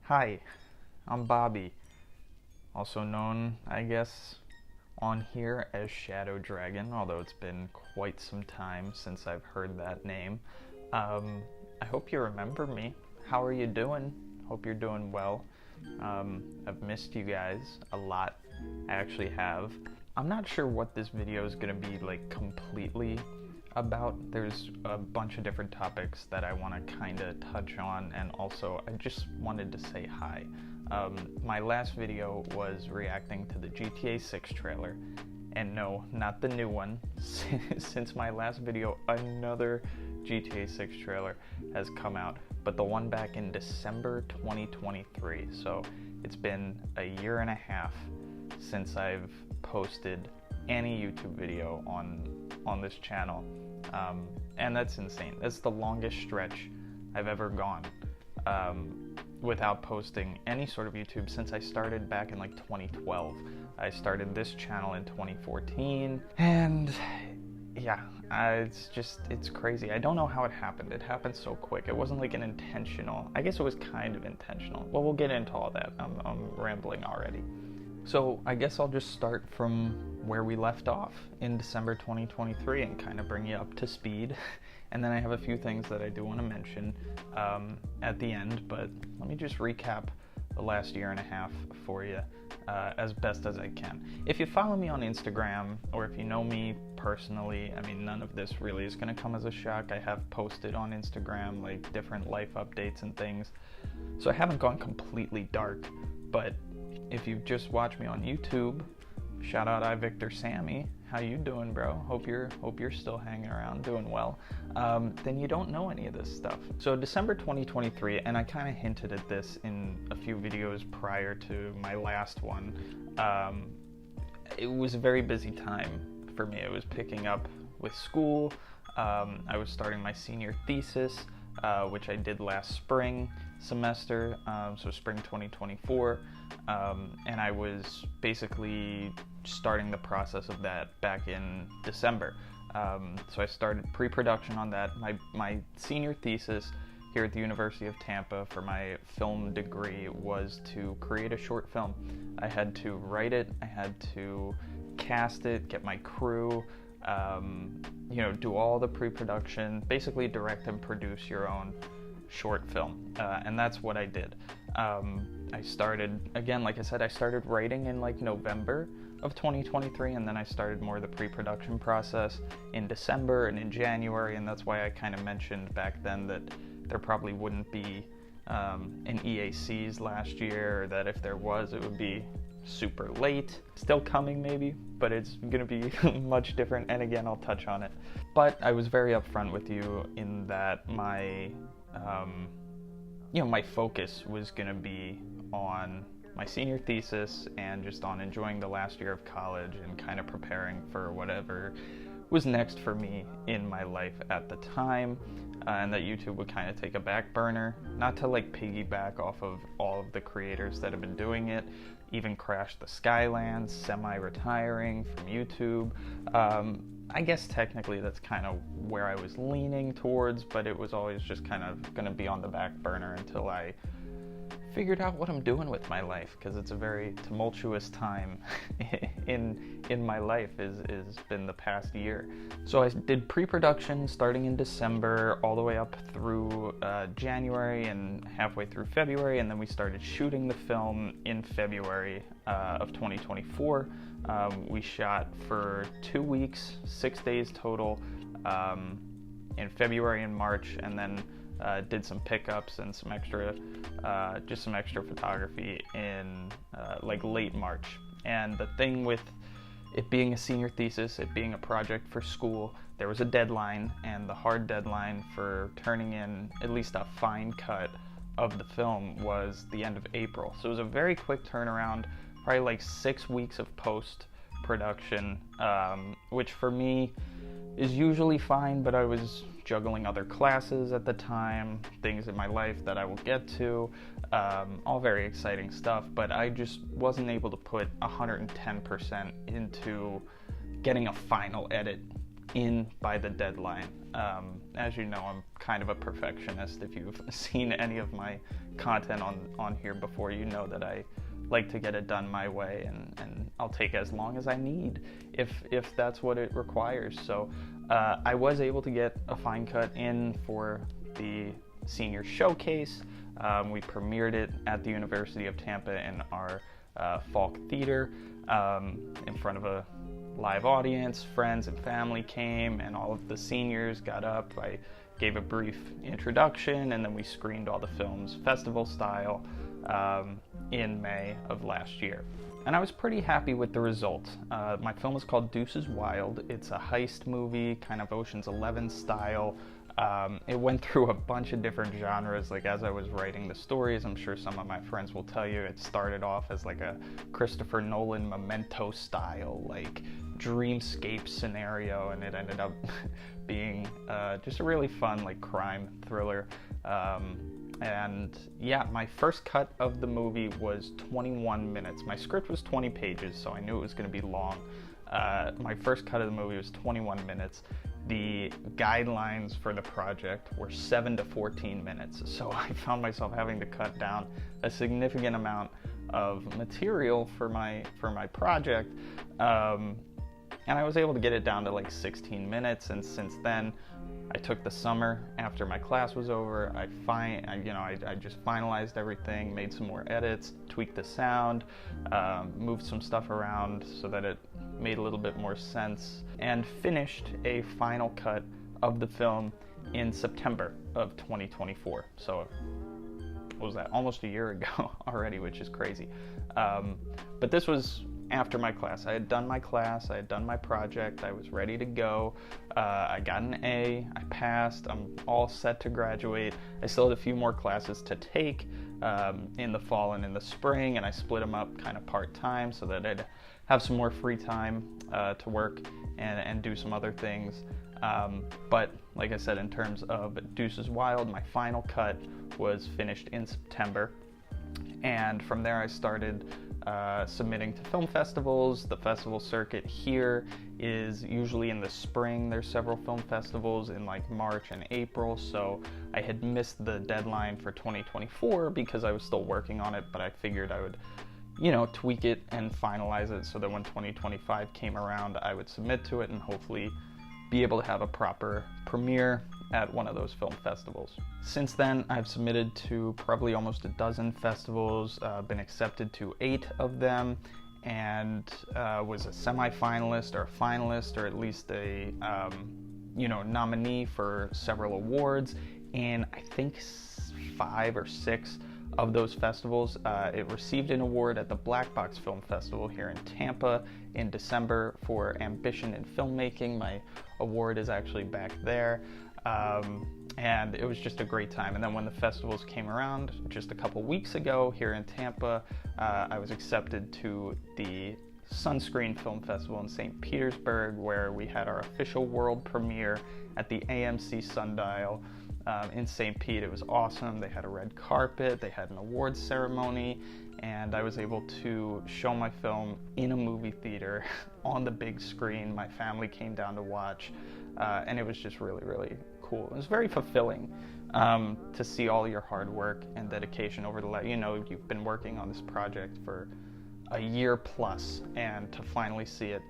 Hi, I'm Bobby, also known, I guess, on here as ShadowDragon, although it's been quite some time since I've heard that name. I hope you remember me. How are you doing? Hope you're doing well. I've missed you guys a lot. I actually have. I'm not sure what this video is going to be like completely about. There's a bunch of different topics that I want to kind of touch on, and also I just wanted to say hi. My last video was reacting to the GTA 6 trailer, and no, not the new one. Since my last video, another GTA 6 trailer has come out, but the one back in December 2023, so it's been a year and a half since I've posted any YouTube video on this channel, and that's insane. That's the longest stretch I've ever gone without posting any sort of YouTube since I started back in like 2012. I started this channel in 2014, and yeah, it's crazy. I don't know how it happened. It happened so quick. It wasn't like an intentional, I guess it was kind of intentional. Well, we'll get into all that. I'm rambling already. So I guess I'll just start from where we left off in December 2023 and kind of bring you up to speed. And then I have a few things that I do want to mention at the end, but let me just recap the last year and a half for you as best as I can. If you follow me on Instagram, or if you know me personally, I mean, none of this really is going to come as a shock. I have posted on Instagram like different life updates and things, so I haven't gone completely dark. But if you just watch me on YouTube, shout out Victor Sammy, how you doing, bro? Hope you're still hanging around, doing well. Then you don't know any of this stuff. So December 2023, and I kind of hinted at this in a few videos prior to my last one. It was a very busy time for me. It was picking up with school. I was starting my senior thesis, which I did last spring semester, so spring 2024, and I was basically starting the process of that back in December. So I started pre-production on that. My senior thesis here at the University of Tampa for my film degree was to create a short film. I had to write it, I had to cast it, get my crew, do all the pre-production, basically direct and produce your own short film, and that's what I did. I started, again, like I said, I started writing in like November of 2023, and then I started more of the pre-production process in December and in January, and that's why I kind of mentioned back then that there probably wouldn't be an EACs last year, or that if there was, it would be super late. Still coming maybe, but it's gonna be much different, and again, I'll touch on it. But I was very upfront with you in that my my focus was going to be on my senior thesis and just on enjoying the last year of college and kind of preparing for whatever was next for me in my life at the time, and that YouTube would kind of take a back burner, not to like piggyback off of all of the creators that have been doing it, even Crash the Skylands, semi-retiring from YouTube. I guess technically that's kind of where I was leaning towards, but it was always just kind of going to be on the back burner until I figured out what I'm doing with my life, because it's a very tumultuous time in my life is been the past year. So I did pre-production starting in December all the way up through January and halfway through February, and then we started shooting the film in February of 2024. We shot for 2 weeks, 6 days total, in February and March, and then did some pickups and some extra photography in like late March. And the thing with it being a senior thesis, it being a project for school, there was a deadline, and the hard deadline for turning in at least a fine cut of the film was the end of April. So it was a very quick turnaround, probably like 6 weeks of post-production, which for me is usually fine, but I was juggling other classes at the time, things in my life that I will get to, all very exciting stuff, but I just wasn't able to put 110% into getting a final edit in by the deadline. As you know, I'm kind of a perfectionist. If you've seen any of my content on here before, you know that I like to get it done my way, and I'll take as long as I need if that's what it requires. So I was able to get a fine cut in for the senior showcase. We premiered it at the University of Tampa in our Falk Theater in front of a live audience. Friends and family came, and all of the seniors got up. I gave a brief introduction, and then we screened all the films festival style in May of last year. And I was pretty happy with the result. My film is called Deuces Wild. It's a heist movie, kind of Ocean's 11 style. It went through a bunch of different genres. Like, as I was writing the stories, I'm sure some of my friends will tell you, it started off as like a Christopher Nolan Memento style, like dreamscape scenario, and it ended up being just a really fun, like, crime thriller. And yeah, my first cut of the movie was 21 minutes. My script was 20 pages, so I knew it was going to be long. My first cut of the movie was 21 minutes. The guidelines for the project were 7 to 14 minutes, so I found myself having to cut down a significant amount of material for my project, and I was able to get it down to like 16 minutes. And since then, I took the summer after my class was over. I just finalized everything, made some more edits, tweaked the sound, moved some stuff around so that it made a little bit more sense, and finished a final cut of the film in September of 2024. So what was that? Almost a year ago already, which is crazy. But this was after my class. I had done my class, I had done my project, I was ready to go. I got an A, I passed, I'm all set to graduate. I still had a few more classes to take in the fall and in the spring, and I split them up kind of part-time so that I'd have some more free time to work and do some other things. But like I said, in terms of Deuces Wild, my final cut was finished in September, and from there I started submitting to film festivals. The festival circuit here is usually in the spring. There's several film festivals in like March and April, so I had missed the deadline for 2024 because I was still working on it, but I figured I would, tweak it and finalize it so that when 2025 came around, I would submit to it and hopefully be able to have a proper premiere at one of those film festivals. Since then, I've submitted to probably almost a dozen festivals, been accepted to 8 of them, and was a semi-finalist or a finalist, or at least a nominee for several awards in I think 5 or 6 of those festivals. It received an award at the Black Box Film Festival here in Tampa in December for Ambition in Filmmaking. My award is actually back there. And it was just a great time. And then when the festivals came around just a couple weeks ago here in Tampa, I was accepted to the Sunscreen Film Festival in St. Petersburg, where we had our official world premiere at the AMC Sundial in St. Pete. It was awesome. They had a red carpet, they had an awards ceremony, and I was able to show my film in a movie theater on the big screen. My family came down to watch, and it was just really, really cool. It was very fulfilling to see all your hard work and dedication over the you've been working on this project for a year plus, and to finally see it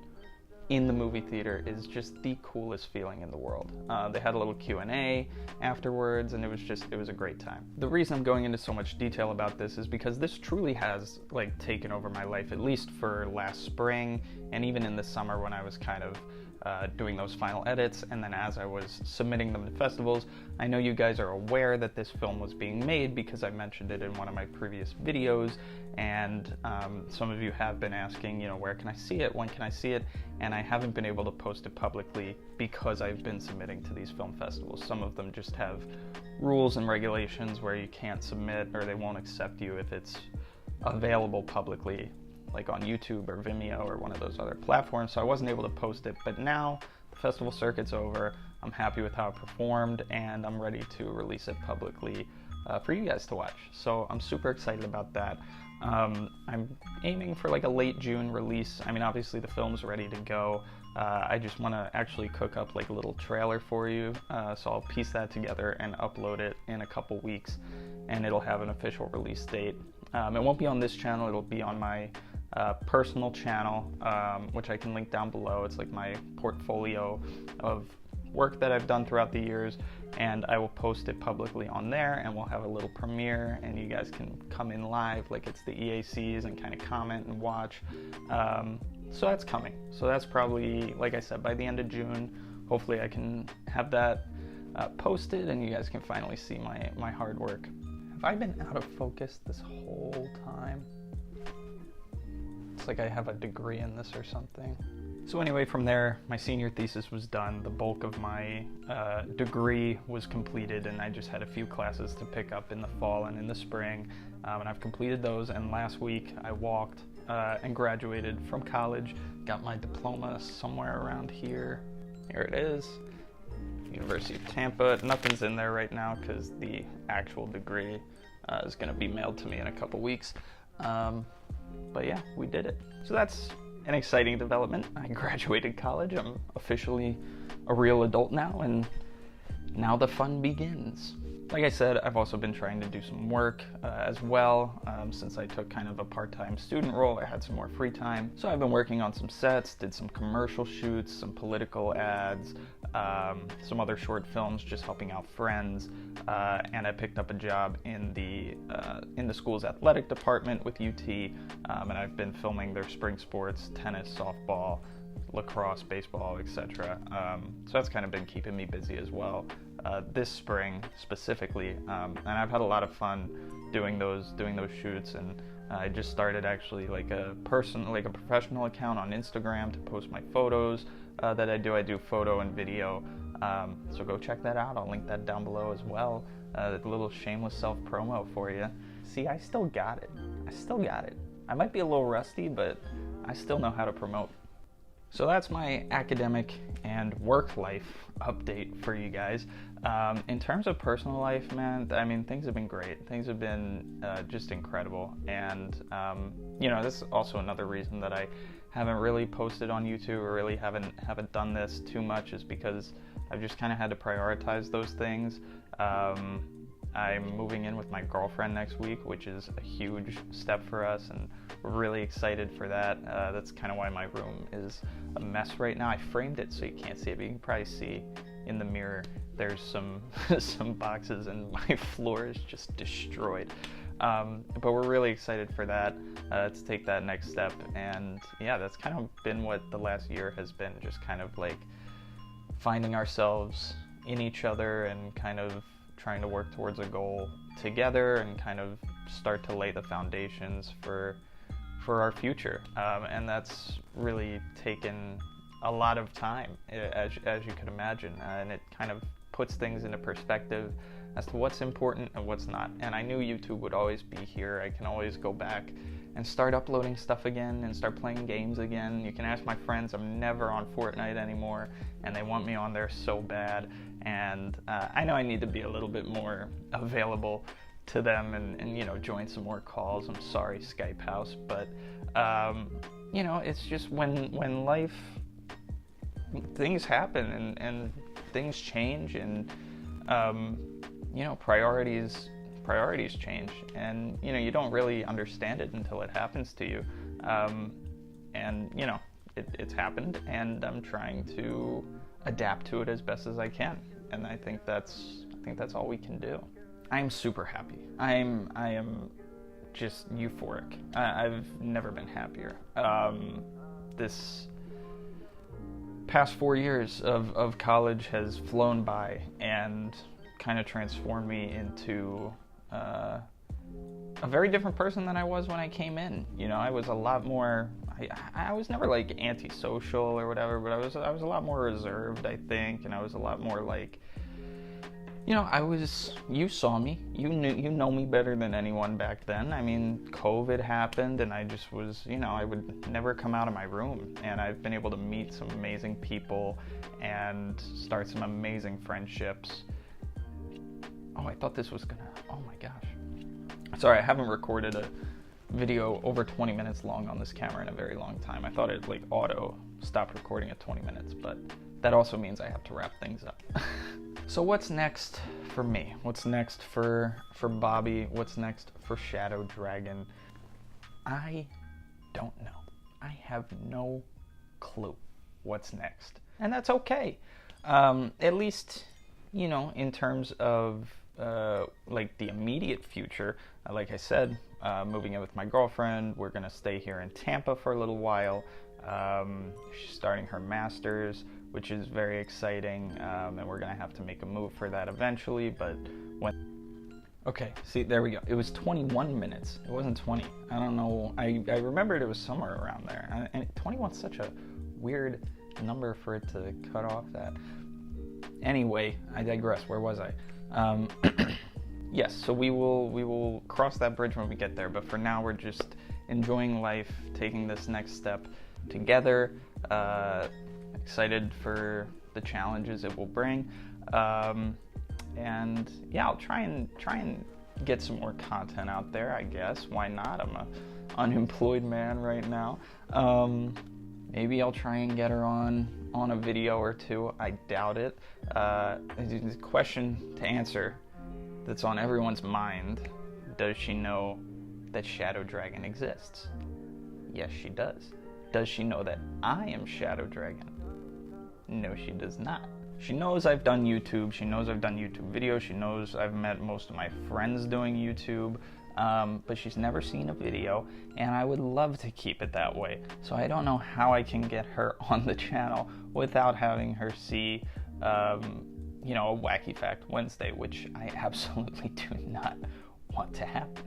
in the movie theater is just the coolest feeling in the world. They had a little Q&A afterwards, and it was a great time. The reason I'm going into so much detail about this is because this truly has taken over my life, at least for last spring, and even in the summer when I was kind of doing those final edits, and then as I was submitting them to festivals. I know you guys are aware that this film was being made because I mentioned it in one of my previous videos, and some of you have been asking, where can I see it, when can I see it, and I haven't been able to post it publicly because I've been submitting to these film festivals. Some of them just have rules and regulations where you can't submit, or they won't accept you if it's available publicly, like on YouTube or Vimeo or one of those other platforms, so I wasn't able to post it. But now the festival circuit's over, I'm happy with how it performed, and I'm ready to release it publicly for you guys to watch. So I'm super excited about that. I'm aiming for a late June release. I mean, obviously the film's ready to go. I just want to actually cook up like a little trailer for you, so I'll piece that together and upload it in a couple weeks, and it'll have an official release date. It won't be on this channel, it'll be on my personal channel, which I can link down below. It's like my portfolio of work that I've done throughout the years, and I will post it publicly on there, and we'll have a little premiere, and you guys can come in live like it's the EACs and kind of comment and watch. So that's coming. So that's probably, like I said, by the end of June. Hopefully I can have that posted, and you guys can finally see my hard work. Have I been out of focus this whole time? It's like I have a degree in this or something. So anyway, from there, my senior thesis was done. The bulk of my degree was completed, and I just had a few classes to pick up in the fall and in the spring. And I've completed those, and last week I walked and graduated from college, got my diploma somewhere around here. Here it is, University of Tampa. Nothing's in there right now because the actual degree is gonna be mailed to me in a couple weeks. But yeah, we did it. So that's an exciting development. I graduated college. I'm officially a real adult now, and now the fun begins. Like I said, I've also been trying to do some work as well. Since I took kind of a part-time student role, I had some more free time. So I've been working on some sets, did some commercial shoots, some political ads, some other short films, just helping out friends. And I picked up a job in the school's athletic department with UT, and I've been filming their spring sports, tennis, softball, lacrosse, baseball, etc. So that's kind of been keeping me busy as well. This spring specifically, and I've had a lot of fun doing those shoots, and I just started actually like a professional account on Instagram to post my photos that I do photo and video, so go check that out. I'll link that down below as well. A little shameless self-promo for you. See, I still got it. I might be a little rusty, but I still know how to promote. So that's my academic and work life update for you guys. In terms of personal life, man, I mean, things have been great. Things have been just incredible. And, this is also another reason that I haven't really posted on YouTube or really haven't done this too much, is because I've just kind of had to prioritize those things. I'm moving in with my girlfriend next week, which is a huge step for us, and we're really excited for that. That's kind of why my room is a mess right now. I framed it so you can't see it, but you can probably see in the mirror there's some some boxes, and my floor is just destroyed. But we're really excited for that, to take that next step. And yeah, that's kind of been what the last year has been, just kind of like finding ourselves in each other and kind of trying to work towards a goal together and kind of start to lay the foundations for our future. And that's really taken a lot of time, as you could imagine, and it kind of puts things into perspective as to what's important and what's not. And I knew YouTube would always be here. I can always go back and start uploading stuff again and start playing games again. You can ask my friends. I'm never on Fortnite anymore, and they want me on there so bad. And I know I need to be a little bit more available to them and join some more calls. I'm sorry, Skype House, but it's just when life, things happen and things change, and priorities change, and you don't really understand it until it happens to you. It's happened, and I'm trying to adapt to it as best as I can, and I think that's all we can do. I'm super happy. I am just euphoric. I've never been happier. This past 4 years of college has flown by and kind of transformed me into a very different person than I was when I came in. I was a lot more, I was never like antisocial or whatever, but I was a lot more reserved, I think, and I was a lot more like, you saw me, you know me better than anyone back then. I mean, COVID happened, and I just was, I would never come out of my room, and I've been able to meet some amazing people and start some amazing friendships. Oh, I thought this was oh my gosh. Sorry, I haven't recorded video over 20 minutes long on this camera in a very long time. I thought it like auto stopped recording at 20 minutes, but that also means I have to wrap things up. So what's next for me? What's next for Bobby? What's next for ShadowDragon? I don't know. I have no clue what's next. And that's okay. At least, you know, in terms of like the immediate future, like I said, moving in with my girlfriend. We're gonna stay here in Tampa for a little while. She's starting her master's, which is very exciting, and we're gonna have to make a move for that eventually. But okay, see, there we go. It was 21 minutes. It wasn't 20. I don't know. I remembered it was somewhere around there. And 21's such a weird number for it to cut off that. Anyway, I digress. Where was I? Yes, so we will cross that bridge when we get there. But for now, we're just enjoying life, taking this next step together. Excited for the challenges it will bring. And yeah, I'll try and get some more content out there, I guess. Why not? I'm an unemployed man right now. Maybe I'll try and get her on a video or two. I doubt it. The question to answer that's on everyone's mind: does she know that ShadowDragon exists? Yes, she does. Does she know that I am ShadowDragon? No, she does not. She knows I've done YouTube. She knows I've done YouTube videos. She knows I've met most of my friends doing YouTube. But she's never seen a video, and I would love to keep it that way. So I don't know how I can get her on the channel without having her see, you know, a Wacky Fact Wednesday, which I absolutely do not want to happen.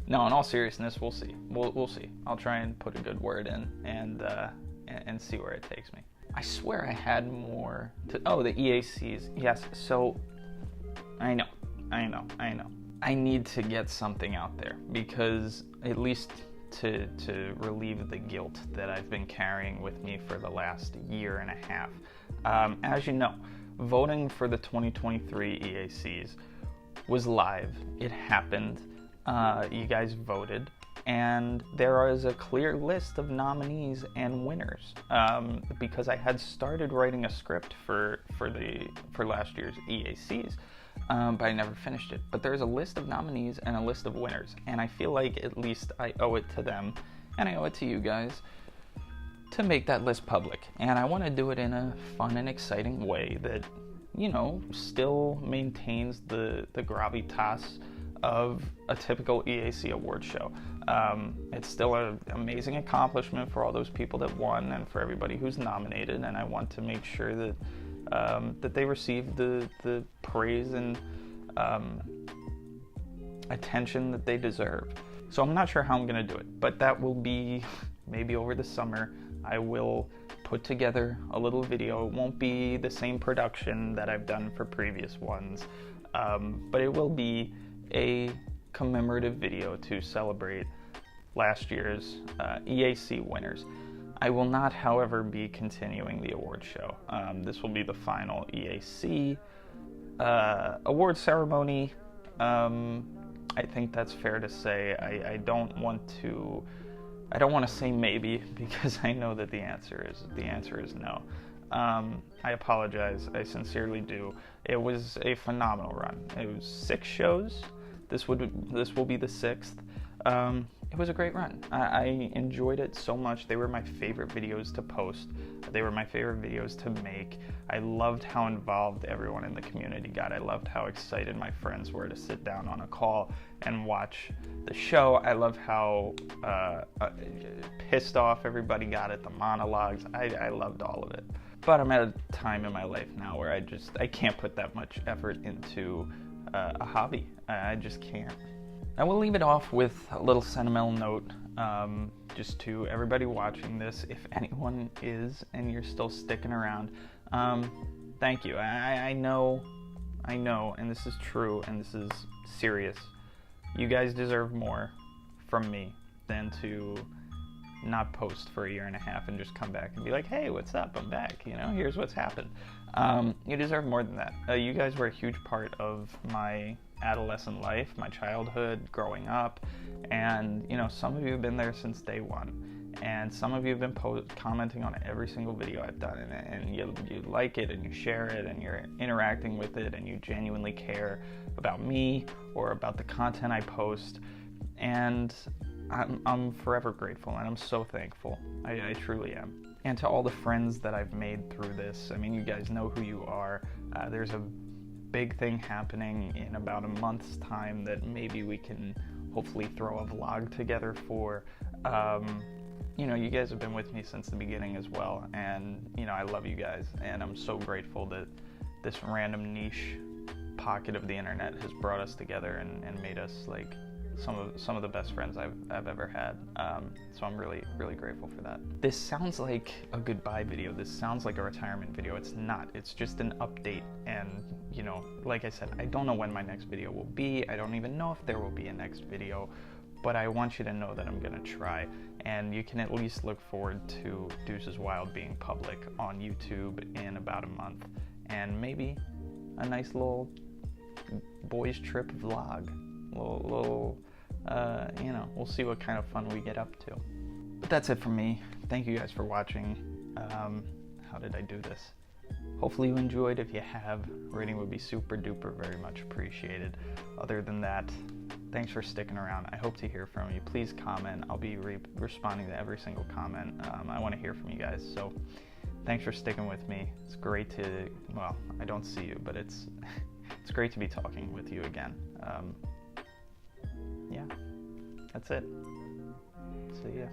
No, in all seriousness, we'll see. We'll see. I'll try and put a good word in and see where it takes me. I swear I had more to... Oh, the EACs. Yes, so... I know. I need to get something out there, because at least to relieve the guilt that I've been carrying with me for the last year and a half. As you know, voting for the 2023 EACs was live. It happened. You guys voted. And there is a clear list of nominees and winners, because I had started writing a script for last year's EACs, but I never finished it. But there's a list of nominees and a list of winners, and I feel like at least I owe it to them, and I owe it to you guys, to make that list public. And I want to do it in a fun and exciting way that, you know, still maintains the gravitas of a typical EAC award show. It's still an amazing accomplishment for all those people that won and for everybody who's nominated, and I want to make sure that that they receive the praise and attention that they deserve. So I'm not sure how I'm going to do it, but that will be maybe over the summer. I will put together a little video. It won't be the same production that I've done for previous ones, but it will be a commemorative video to celebrate last year's EAC winners. I will not, however, be continuing the award show. This will be the final EAC award ceremony. I think that's fair to say. I don't want to say maybe, because I know that the answer is no. I apologize. I sincerely do. It was a phenomenal run. It was 6 shows. This will be the 6th. It was a great run. I enjoyed it so much. They were my favorite videos to post. They were my favorite videos to make. I loved how involved everyone in the community got. I loved how excited my friends were to sit down on a call and watch the show. I loved how pissed off everybody got at the monologues. I loved all of it. But I'm at a time in my life now where I can't put that much effort into a hobby. I just can't. I will leave it off with a little sentimental note, just to everybody watching this. If anyone is and you're still sticking around, thank you. I know, and this is true, and this is serious. You guys deserve more from me than to not post for a year and a half and just come back and be like, hey, what's up? I'm back. You know, here's what's happened. You deserve more than that. You guys were a huge part of my adolescent life, my childhood, growing up, and you know, some of you have been there since day one, and some of you have been commenting on every single video I've done, and you like it, and you share it, and you're interacting with it, and you genuinely care about me or about the content I post, and I'm forever grateful, and I'm so thankful. I truly am. And to all the friends that I've made through this, I mean, you guys know who you are. There's a big thing happening in about a month's time that maybe we can hopefully throw a vlog together for. You know, you guys have been with me since the beginning as well, and you know, I love you guys, and I'm so grateful that this random niche pocket of the internet has brought us together and made us like some of the best friends I've ever had. So I'm really, really grateful for that. This sounds like a goodbye video. This sounds like a retirement video. It's not. It's just an update. And you know, like I said, I don't know when my next video will be. I don't even know if there will be a next video, but I want you to know that I'm gonna try. And you can at least look forward to Deuces Wild being public on YouTube in about a month, and maybe a nice little boys trip vlog. You know, we'll see what kind of fun we get up to. But that's it from me. Thank you guys for watching. How did I do this? Hopefully you enjoyed. If you have, rating would be super duper very much appreciated. Other than that, thanks for sticking around. I hope to hear from you. Please comment. I'll be responding to every single comment. I want to hear from you guys. So thanks for sticking with me. It's great to, well, I don't see you, but it's great to be talking with you again. Yeah, that's it. See ya.